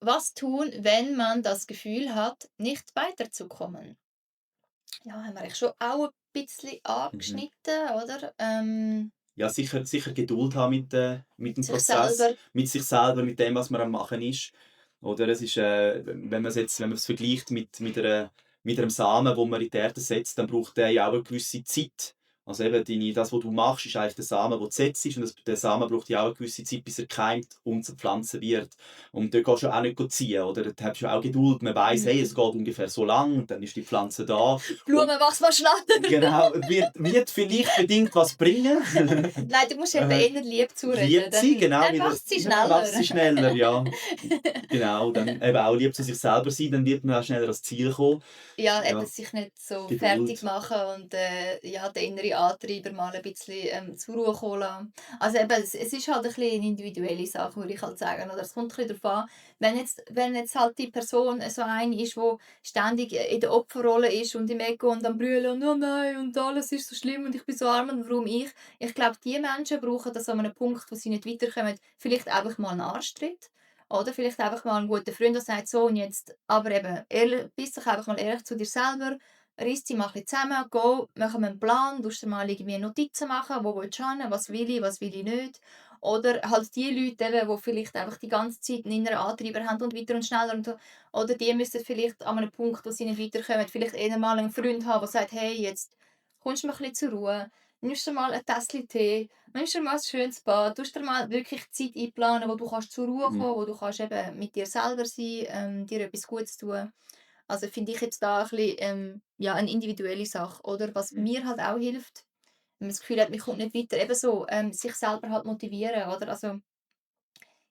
Was tun, wenn man das Gefühl hat, nicht weiterzukommen? Ja, haben wir eigentlich schon auch ein bisschen Mhm. angeschnitten, oder? Ja, sicher Geduld haben mit dem Sich Prozess, selber mit sich selber, mit dem, was man am Machen ist. Oder es ist, wenn man es vergleicht mit einem Samen, wo man in die Erde setzt, dann braucht der ja auch eine gewisse Zeit. Also eben das, was du machst, ist eigentlich der Samen, der gesetzt ist, und der Samen braucht ja auch eine gewisse Zeit, bis er keimt und zur Pflanze wird. Und dort gehst du auch nicht ziehen, oder? Dort hast du auch Geduld. Man weiss, hey, es mhm. geht ungefähr so lang, und dann ist die Pflanze da. Und Blumen, wachs mal schneller. genau, wird vielleicht bedingt was bringen. Nein, du musst eben Äh, eher lieb zureden, Liebt sie, genau, dann wieder, wächst sie dann wächst schneller. sie schneller, ja. Genau, dann eben auch lieb zu sich selber sein, dann wird man auch schneller ans Ziel kommen. Ja, eben Ja, sich nicht so fertig Geduld. machen und, ja, den inneren Antreiber mal ein bisschen, zur Ruhe kommen lassen. Also eben, es ist halt ein bisschen eine individuelle Sache, würde ich halt sagen, oder? Es kommt ein bisschen darauf an, wenn jetzt halt die Person so eine ist, die ständig in der Opferrolle ist und im Ego und am brüllen und «Oh nein, und alles ist so schlimm und ich bin so arm und warum ich?» Ich glaube, die Menschen brauchen das an einem Punkt, wo sie nicht weiterkommen, vielleicht einfach mal einen Arschtritt. Oder vielleicht einfach mal 'n guter Freund, der sagt: «So und jetzt» aber eben, bist doch einfach mal ehrlich zu dir selber, reiss dich mal ein bisschen zusammen, go, machen wir einen Plan, tust dir mal irgendwie Notizen machen, wo willst du hin, was will ich nicht. Oder halt die Leute eben, die vielleicht einfach die ganze Zeit 'n inneren Antreiber haben und weiter und schneller und so, oder die müssen vielleicht an einem Punkt, wo sie nicht weiterkommen, vielleicht eher mal einen Freund haben, der sagt: «Hey, jetzt kommst du mal ein bisschen zur Ruhe, nimmst dir mal ein Tässchen Tee.» Nimmst dir mal ein schönes Bad, tust dir mal wirklich Zeit einplanen, wo du kannst zur Ruhe Mhm. kommen, wo du kannst eben mit dir selber sein, dir etwas Gutes tun. Also finde ich jetzt da ein bisschen, ja, eine individuelle Sache, oder? Was Mhm. mir halt auch hilft, wenn man das Gefühl hat, man kommt nicht weiter, eben so, sich selber halt motivieren, oder? Also,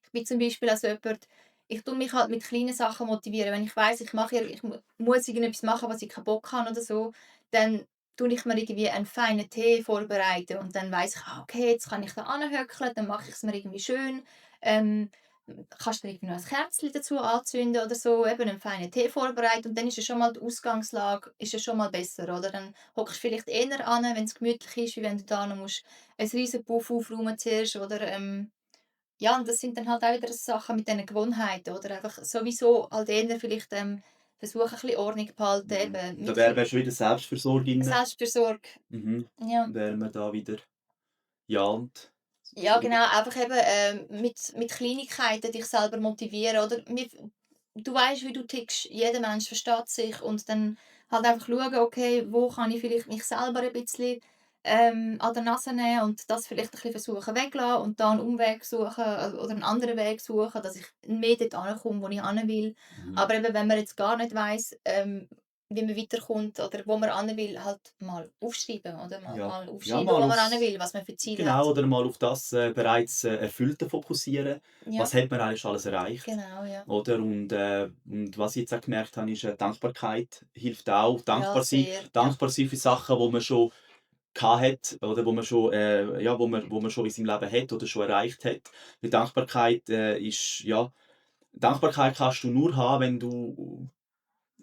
ich bin zum Beispiel also jemand, ich tue mich halt mit kleinen Sachen motivieren. Wenn ich weiss, ich muss irgendetwas machen, was ich keinen Bock habe oder so, dann tue ich mir irgendwie einen feinen Tee vorbereiten und dann weiss ich: «Ah, okay, jetzt kann ich da anhöckeln, dann mache ich es mir irgendwie schön.» Ähm, kannst du irgendwie noch ein Kerzchen dazu anzünden oder so, eben einen feinen Tee vorbereiten und dann ist ja schon mal die Ausgangslage ist ja schon mal besser, oder? Dann hockst du vielleicht eher an, wenn es gemütlich ist, wie wenn du da noch musst ein riesen Puff aufräumen zuerst, oder, ja, und das sind dann halt auch wieder Sachen mit diesen Gewohnheiten, oder einfach sowieso halt eher vielleicht, versuchen, ein bisschen Ordnung zu behalten, Mhm. eben Da mit wär schon wieder Selbstversorgung drin. Selbstfürsorge. Mhm. Ja. Wären wir da wieder. Ja, und Ja, Entschuldigung. genau, einfach eben, mit Kleinigkeiten dich selber motivieren, oder? Du weißt, wie du tickst, jeder Mensch versteht sich und dann halt einfach schauen, okay, wo kann ich vielleicht mich selber ein bisschen, an der Nase nehmen und das vielleicht ein bisschen versuchen weglassen und da einen Umweg suchen, oder einen anderen Weg suchen, dass ich mehr dort ankomme, wo ich hin will. Mhm. Aber eben, wenn man jetzt gar nicht weiss, wie man weiterkommt oder wo man hin will, halt mal aufschreiben, oder? Ja. Mal Ja, aufschreiben, mal wo man hin aufs will, was man für Ziel genau, hat. oder mal auf das, bereits, Erfüllte fokussieren. Ja, Was hat man eigentlich alles erreicht, genau, ja. oder? Und was ich jetzt auch gemerkt habe, ist, Dankbarkeit hilft auch. Ja, sehr, ja. Dankbar sein für Sachen, wo man schon hat, oder wo man schon, ja, wo man schon in seinem Leben hat oder schon erreicht hat. Weil Dankbarkeit, ist ja, Dankbarkeit kannst du nur haben, wenn du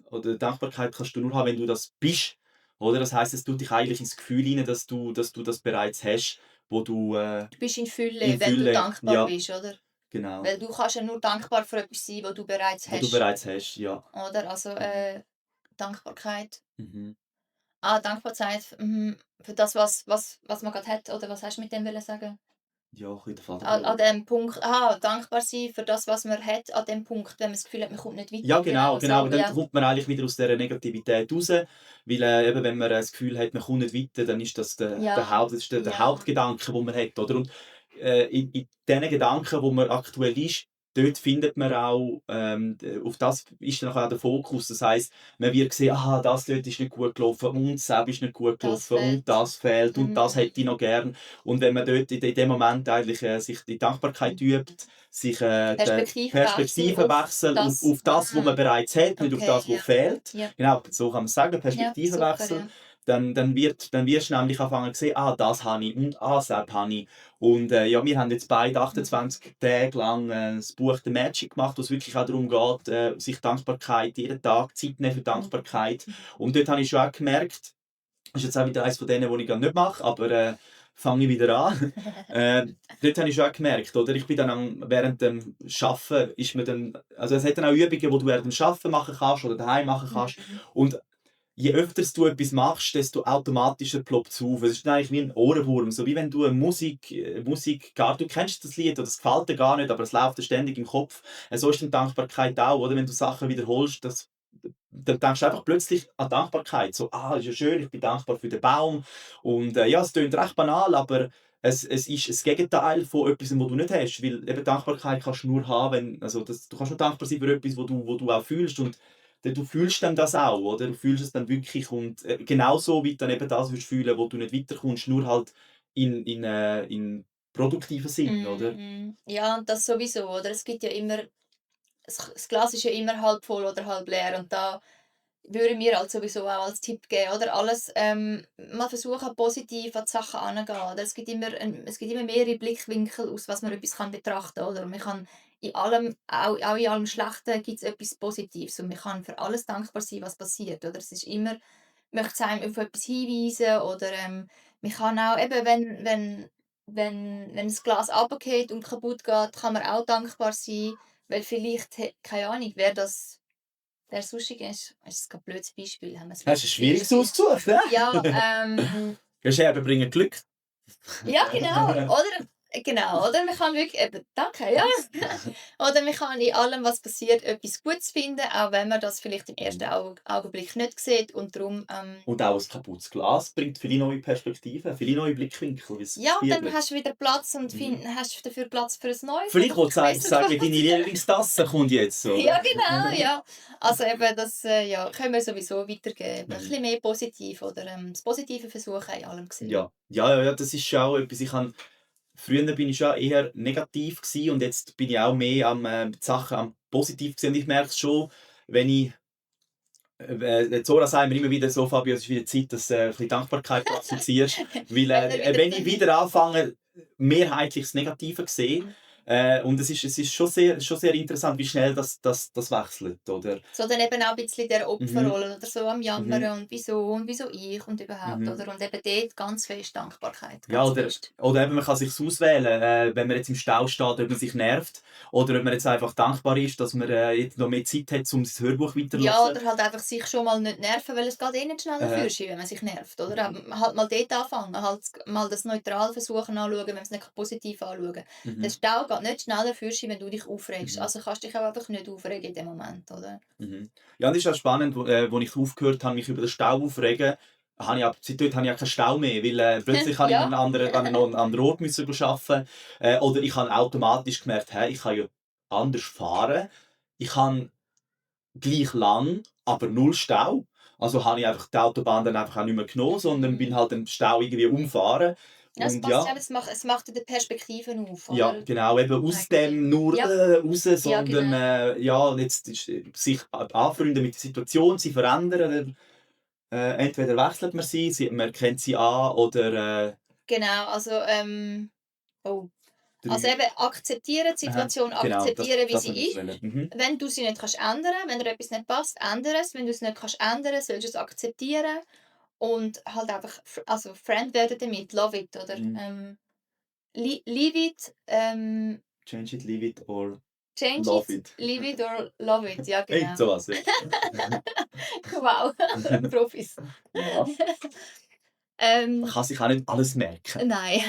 oder Dankbarkeit kannst du nur haben, wenn du das bist, oder? Das heißt, es tut dich eigentlich ins Gefühl hinein, dass du das bereits hast, wo du, Du bist in Fülle, in wenn du Fülle, dankbar ja, bist, oder? genau, Weil du kannst ja nur dankbar für etwas sein, was du bereits wo du hast, bereits hast, ja. oder? Also, Mhm. Dankbarkeit. Mhm. Dankbarkeit, für das, was man gerade hat, oder was hast du mit dem wollen sagen? Ja, ein bisschen den Faden An verloren. dem Punkt dankbar sein für das, was man hat, an dem Punkt, wenn man das Gefühl hat, man kommt nicht Ja, weiter. genau, Genau, genau. so, Und dann ja. kommt man eigentlich wieder aus dieser Negativität raus, weil, eben, wenn man das Gefühl hat, man kommt nicht weiter, dann ist das Ja, Das ist der ja, Hauptgedanke, den man hat, oder? Und, in diesen Gedanken, wo man aktuell ist, dort findet man auch, auf das ist dann auch der Fokus. Das heisst, man wird sehen: «Aha, das dort ist nicht gut gelaufen und das ist nicht gut das gelaufen und fehlt. das fehlt und das Mhm. hätte ich noch gern.» Und wenn man dort in dem Moment eigentlich, sich die Dankbarkeit übt, sich, den Perspektivwechsel auf Perspektivenwechsel das. auf das, was man bereits hat, nicht auf Okay, das, was ja. fehlt. Ja, Genau, so kann man es sagen, ja, super, Perspektivenwechsel. ja. Dann wirst du nämlich anfangen zu sehen, das habe ich und das habe ich. Und ja, wir haben jetzt beide Mhm. 28 Tage lang das Buch «The Magic» gemacht, wo es wirklich auch darum geht, sich Dankbarkeit, jeden Tag Zeit nehmen für Dankbarkeit. Und dort habe ich schon auch gemerkt, das ist jetzt auch wieder eines von denen, die ich gerade nicht mache, aber fange ich wieder an. Dort habe ich schon auch gemerkt, oder? Ich bin dann während dem Arbeiten ist mir dann, also es hat dann auch Übungen, die du während dem Arbeiten machen kannst oder daheim machen kannst. Mhm. Und je öfter du etwas machst, desto automatischer ploppt es auf. Es ist eigentlich wie ein Ohrenwurm, so wie wenn du eine Musik du kennst das Lied oder es gefällt dir gar nicht, aber es läuft dir ständig im Kopf. So ist dann Dankbarkeit auch, oder? Wenn du Sachen wiederholst, dann denkst du einfach plötzlich an Dankbarkeit. So, ist ja schön, ich bin dankbar für den Baum. Und ja, es klingt recht banal, aber es ist das Gegenteil von etwas, was du nicht hast. Weil eben Dankbarkeit kannst du nur haben, du kannst nur dankbar sein für etwas, wo du auch fühlst. Und du fühlst dann das auch, oder? Du fühlst es dann wirklich. Und genauso wie du dann eben das würdest fühlen, wo du nicht weiterkommst, nur halt in produktiven Sinn, oder? Ja, und das sowieso, oder? Es gibt ja immer, das Glas ist ja immer halb voll oder halb leer und da würde mir halt sowieso auch als Tipp geben, oder? Alles, mal versuchen, positiv an die Sachen anzugehen, oder? Es gibt immer mehrere Blickwinkel, aus was man etwas kann betrachten kann, oder? Und man kann in allem, auch in allem Schlechten gibt es etwas Positives und man kann für alles dankbar sein, was passiert, oder? Es ist immer, möchte es einem auf etwas hinweisen oder man kann auch, eben wenn das Glas runterfällt und kaputt geht, kann man auch dankbar sein, weil vielleicht, keine Ahnung, der Sushi ist gerade ein blödes Beispiel, haben wir ein Hast du ein blödes schwieriges Beispiel. ausgesucht, ne? Ja, Scherben bringen Glück. ja genau, oder? Genau, oder? Man kann wirklich eben danke, ja. Oder man kann in allem, was passiert, etwas Gutes finden, auch wenn man das vielleicht im ersten Augenblick nicht sieht und darum, Und auch ein kaputtes Glas bringt viele neue Perspektiven, viele neue Blickwinkel, wie es ja, dann spiegelt. hast du wieder Platz und Mhm. hast dafür Platz für ein neues, das Vielleicht willst du besser sagen, geht. deine Lieblingstasse kommt jetzt, oder? Ja, genau, ja. Also eben, das ja, können wir sowieso weitergeben. Ein Mhm. bisschen mehr positiv oder das Positive versuchen in allem sehen. Ja. Ja, das ist schon auch etwas. Früher bin ich schon eher negativ gewesen und jetzt bin ich auch mehr die Sachen am positiv gesehen. Und ich merke es schon, wenn ich Zora sagt mir immer wieder so, Fabio, es ist wieder Zeit, dass du ein bisschen Dankbarkeit praktizierst. Weil wenn ich wieder anfange, mehrheitlich das Negative zu sehen, und es ist schon sehr interessant, wie schnell das wechselt, oder? So dann eben auch ein bisschen der Mhm. Opferrolle oder so am Mhm. Jammern und wieso ich und überhaupt, Mhm. oder? Und eben dort ganz fest Dankbarkeit, Ja, ganz fest. oder eben, man kann sich auswählen, wenn man jetzt im Stau steht, ob man sich nervt oder ob man jetzt einfach dankbar ist, dass man jetzt noch mehr Zeit hat, um das Hörbuch Ja, weiterzuhören. oder halt einfach sich schon mal nicht nerven, weil es geht eh nicht schneller Äh, Fürschen, wenn man sich nervt, oder? Aber halt mal dort anfangen, halt mal das neutral versuchen anzuschauen, wenn man es nicht positiv anschauen. Der mhm. Stau geht nicht schneller Fürschen, wenn du dich aufregst. Mhm. Also kannst du dich auch einfach nicht aufregen in dem Moment, oder? Mhm. Ja, und das ist auch spannend, wo ich aufgehört habe, mich über den Stau aufzuregen, seitdem habe ich auch keinen Stau mehr, weil plötzlich habe ich Ja. an einen anderen Ort müssen arbeiten, oder ich habe automatisch gemerkt, hey, ich kann ja anders fahren, ich kann gleich lang, aber null Stau. Also habe ich einfach die Autobahn dann einfach auch nicht mehr genommen, sondern bin halt den Stau irgendwie umfahren. Ja, es Und passt ja, ja, aber es macht dir die Perspektiven auf, ja, oder? genau, eben aus Eigentlich. dem nur Ja, raus, ja, sondern genau. ja, jetzt sich anfreunden mit der Situation, sie verändern. Entweder wechselt man man kennt sie an oder Genau, also, oh. Also drei. eben akzeptieren, die Aha, Situation genau, akzeptieren, wie das wollte sie ich ist. wollen. Mhm. Wenn du sie nicht kannst ändern, wenn dir etwas nicht passt, ändere es. Wenn du es nicht kannst ändern, sollst du es akzeptieren und halt einfach also Friend werden damit, love it, oder? Mhm. Leave it, Change it, leave it or change love it, it. leave it or love it. Ja, Irgend genau. sowas, ja. Wow, Profis. Ja, man Ähm, kann sich auch nicht alles merken. nein.